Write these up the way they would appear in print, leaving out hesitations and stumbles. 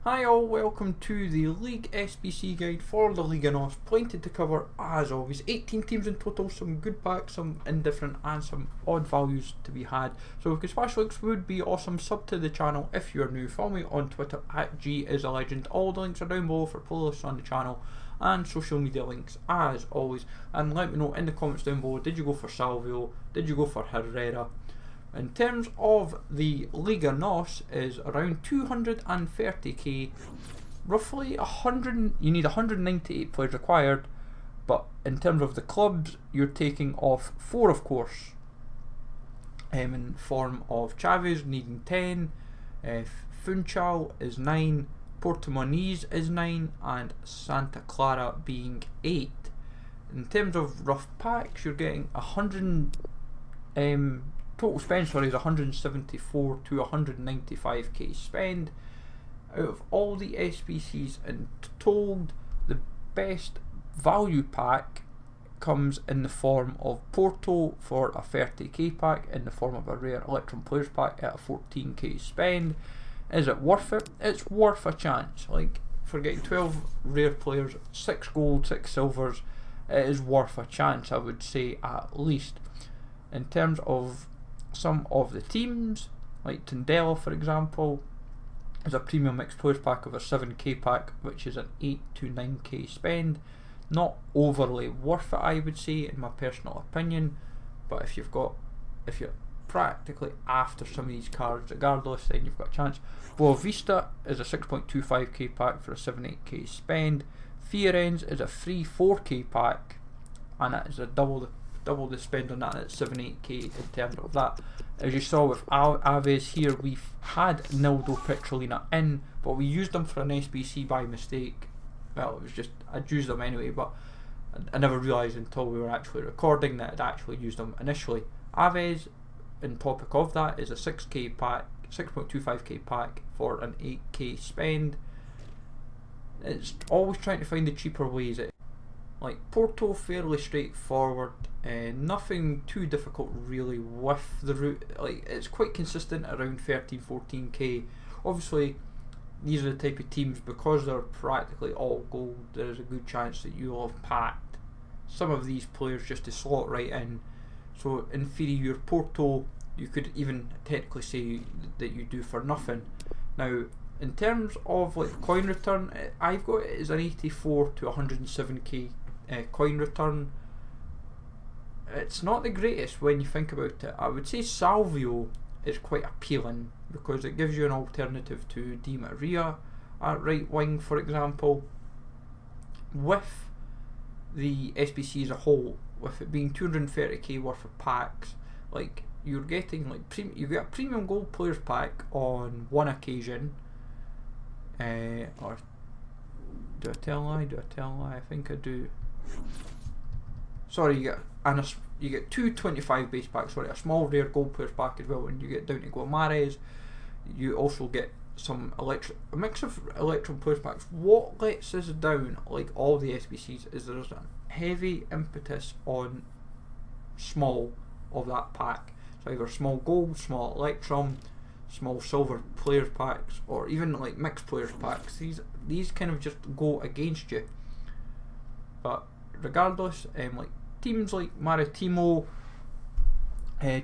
Hi all, welcome to the League SBC guide for the Liga NOS. Plenty to cover as always. 18 teams in total, some good packs, some indifferent and some odd values to be had. So if smash links would be awesome. Sub to the channel if you're new. Follow me on Twitter at @GIsALegend. All the links are down below for playlists on the channel and social media links as always. And let me know in the comments down below, did you go for Salvio? Did you go for Herrera? In terms of the Liga NOS is around 230k, roughly 100. You need 198 players required, but in terms of the clubs, you're taking off 4, of course, in form of Chavez needing 10, Funchal is 9, Portimonense is 9, and Santa Clara being 8. In terms of rough packs, you're getting 100. Total spend, sorry, is 174 to 195k spend. Out of all the SBCs in total, the best value pack comes in the form of Porto for a 30k pack, in the form of a rare Electrum Players pack at a 14k spend. Is it worth it? It's worth a chance. Like, for getting 12 rare players, 6 gold, 6 silvers, it is worth a chance, I would say, at least. In terms of some of the teams, like Tondela for example, is a premium mixed players pack of a 7k pack, which is an 8 to 9k spend. Not overly worth it, I would say, in my personal opinion, but if you're practically after some of these cards regardless, then you've got a chance. Boavista is a 6.25k pack for a 7-8k spend. Fiorense is a free 4k pack, and that is a double the spend on that at 7-8k in terms of that. As you saw with Aves here, we've had Nildo Petrolina in, but we used them for an SBC by mistake. Well, it was just, I'd used them anyway, but I never realised until we were actually recording that I'd actually used them initially. Aves, in topic of that, is a 6k pack, 6.25k pack for an 8k spend. It's always trying to find the cheaper ways. Like Porto, fairly straightforward, nothing too difficult really with the route. Like, it's quite consistent around 13-14k. Obviously these are the type of teams, because they're practically all gold, there is a good chance that you'll have packed some of these players just to slot right in. So in theory your Porto, you could even technically say that you do for nothing. Now in terms of like coin return, I've got it as an 84 to 107k coin return. It's not the greatest when you think about it. I would say Salvio is quite appealing because it gives you an alternative to Di Maria at right wing, for example. With the SBC as a whole, with it being 230k worth of packs, like you're getting like you get a premium gold players pack on one occasion. Or do I tell a lie? I think I do. Sorry, you get two 25 base packs. Sorry, a small rare gold players pack as well. When you get down to Guimarães, you also get a mix of Electrum players packs. What lets us down, like all the SBCs, is there's a heavy impetus on small of that pack. So either small gold, small Electrum, small silver players packs, or even like mixed players packs. These kind of just go against you. But regardless, like teams like Maritimo,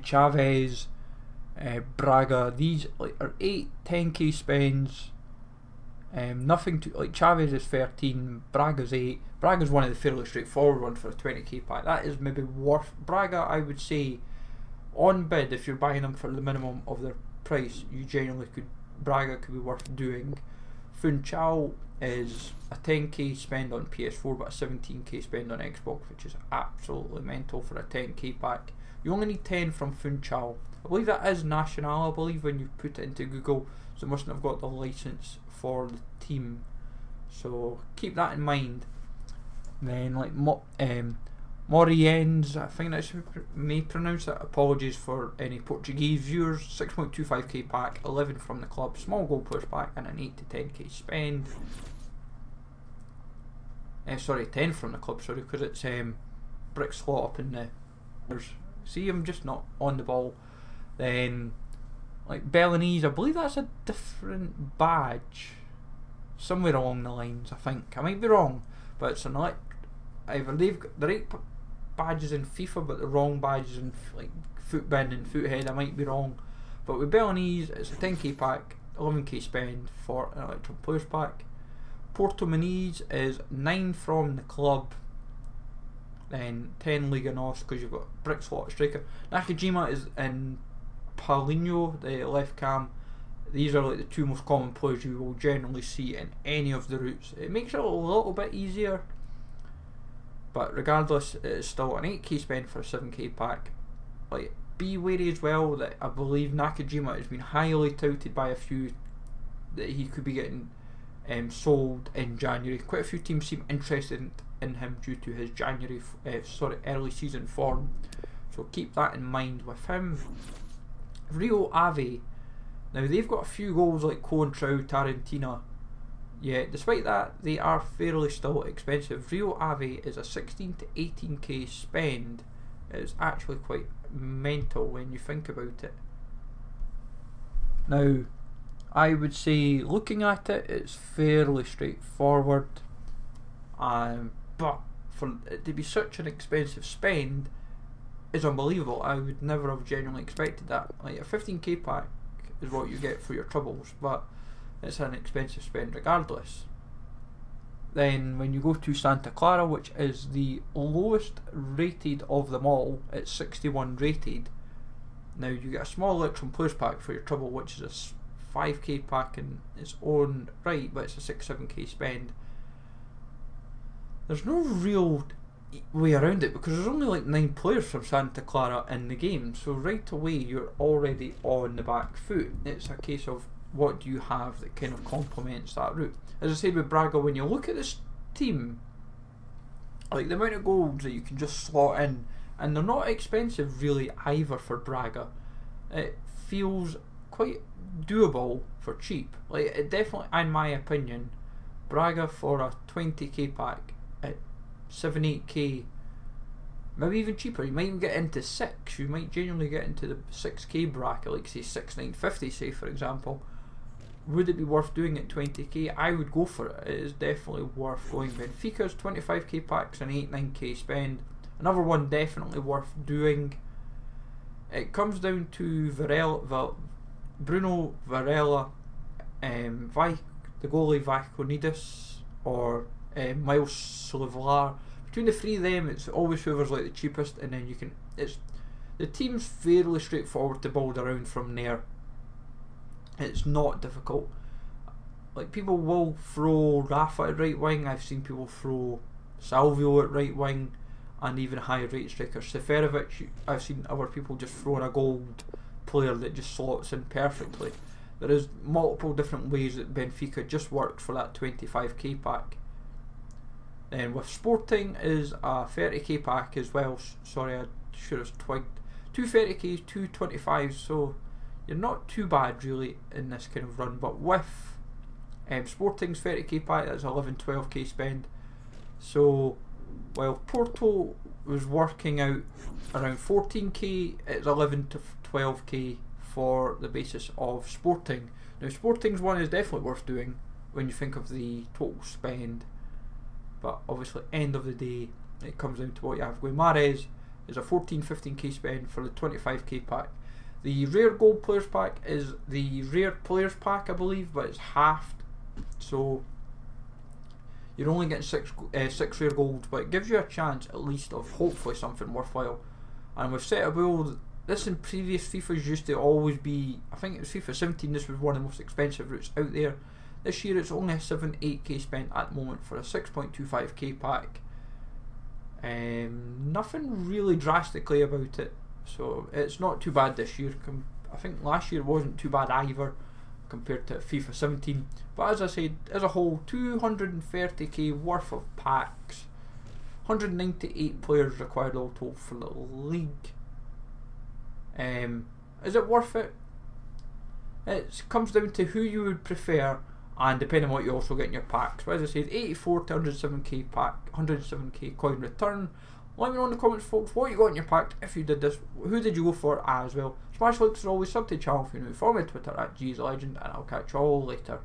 Chavez, Braga, these like are 8-10k spends. Nothing to, like Chavez is 13, Braga's 8. Braga's one of the fairly straightforward ones for a 20k pack. That is maybe worth Braga, I would say, on bid, if you're buying them for the minimum of their price, you genuinely Braga could be worth doing. Funchal is a 10k spend on PS4 but a 17k spend on Xbox, which is absolutely mental for a 10k pack. You only need 10 from Funchal. I believe that is national, I believe, when you put it into Google, so mustn't have got the license for the team, so keep that in mind. Then like Morienz, I think I may pronounce it, apologies for any Portuguese viewers. 6.25k pack, 11 from the club, small gold players pack, and an 8 to 10k spend. Sorry, 10 from the club, sorry, because it's brick slot up in the. See, I'm just not on the ball. Then like Belenese, I believe that's a different badge. somewhere along the lines, I think. I might be wrong, but it's an either they've got the right badges in FIFA but the wrong badges in like Footbin and Foothead. I might be wrong, but with Belenese it's a 10k pack, 11k spend for an Electrum Players pack. Porto Manise is 9 from the club, then 10 Liga NOS because you've got Brick Slot striker. Nakajima is in Paulinho, the left cam. These are like the two most common players you will generally see in any of the routes. It makes it a little bit easier, but regardless, it's still an 8k spend for a 7k pack. Like, be wary as well that I believe Nakajima has been highly touted by a few that he could be getting sold in January. Quite a few teams seem interested in him due to his early season form. So keep that in mind with him. Rio Ave. Now they've got a few goals like Coentrao, Tarantina. Yeah, despite that, they are fairly still expensive. Rio Ave is a 16 to 18k spend. It's actually quite mental when you think about it. Now, I would say looking at it, it's fairly straightforward. But for it to be such an expensive spend is unbelievable. I would never have genuinely expected that. Like a 15k pack is what you get for your troubles, but it's an expensive spend regardless. Then when you go to Santa Clara, which is the lowest rated of them all, it's 61 rated. Now you get a small Electrum Players pack for your trouble, which is a 5k pack in its own right, but it's a 6-7k spend. There's no real way around it because there's only like 9 players from Santa Clara in the game, so right away you're already on the back foot. It's a case of what do you have that kind of complements that route. As I said with Braga, when you look at this team, like the amount of goals that you can just slot in, and they're not expensive really either for Braga. It feels quite doable for cheap. Like it definitely, in my opinion, Braga for a 20k pack at 7-8k, maybe even cheaper. You might even get into 6. You might genuinely get into the 6k bracket, like say 6,950, say for example. Would it be worth doing at 20k? I would go for it. It is definitely worth going. Benfica's 25k packs and 8-9k spend. Another one definitely worth doing. It comes down to Bruno Varela, the goalie Vakonidis, or Miles Solivar. Between the three of them, it's always whoever's like the cheapest, and then you can. The team's fairly straightforward to build around from there. It's not difficult. Like people will throw Rafa at right wing. I've seen people throw Salvio at right wing, and even high rate striker Seferovic. I've seen other people just throwing a gold player that just slots in perfectly. There is multiple different ways that Benfica just works for that 25k pack. Then with Sporting is a 30k pack as well. Sorry, I should have twigged. 2 30ks, 2 25s, so you're not too bad really in this kind of run. But with Sporting's 30k pack, that's 11-12k spend. So while Porto was working out around 14k, it's 11 to 12k for the basis of Sporting. Now Sporting's one is definitely worth doing when you think of the total spend, but obviously end of the day it comes down to what you have. Guimarães is a 14-15k spend for the 25k pack. The rare gold players pack is the rare players pack, I believe, but it's halved, so you're only getting 6 rare golds, but it gives you a chance at least of hopefully something worthwhile. And with Setable, this in previous FIFAs used to always be, I think it was FIFA 17, this was one of the most expensive routes out there. This year it's only a 7-8k spent at the moment for a 6.25k pack. Nothing really drastically about it, so it's not too bad this year. I think last year wasn't too bad either compared to FIFA 17, but as I said, as a whole, 230k worth of packs, 198 players required all total for the league. Is it worth it? It comes down to who you would prefer, and depending on what you also get in your packs. But as I said, 84 to 107k pack, 107k coin return. Let me know in the comments, folks, what you got in your pack. If you did this, who did you go for as well? Smash likes as always, sub to the channel if you're new. Follow me on Twitter at GsLegend, and I'll catch you all later.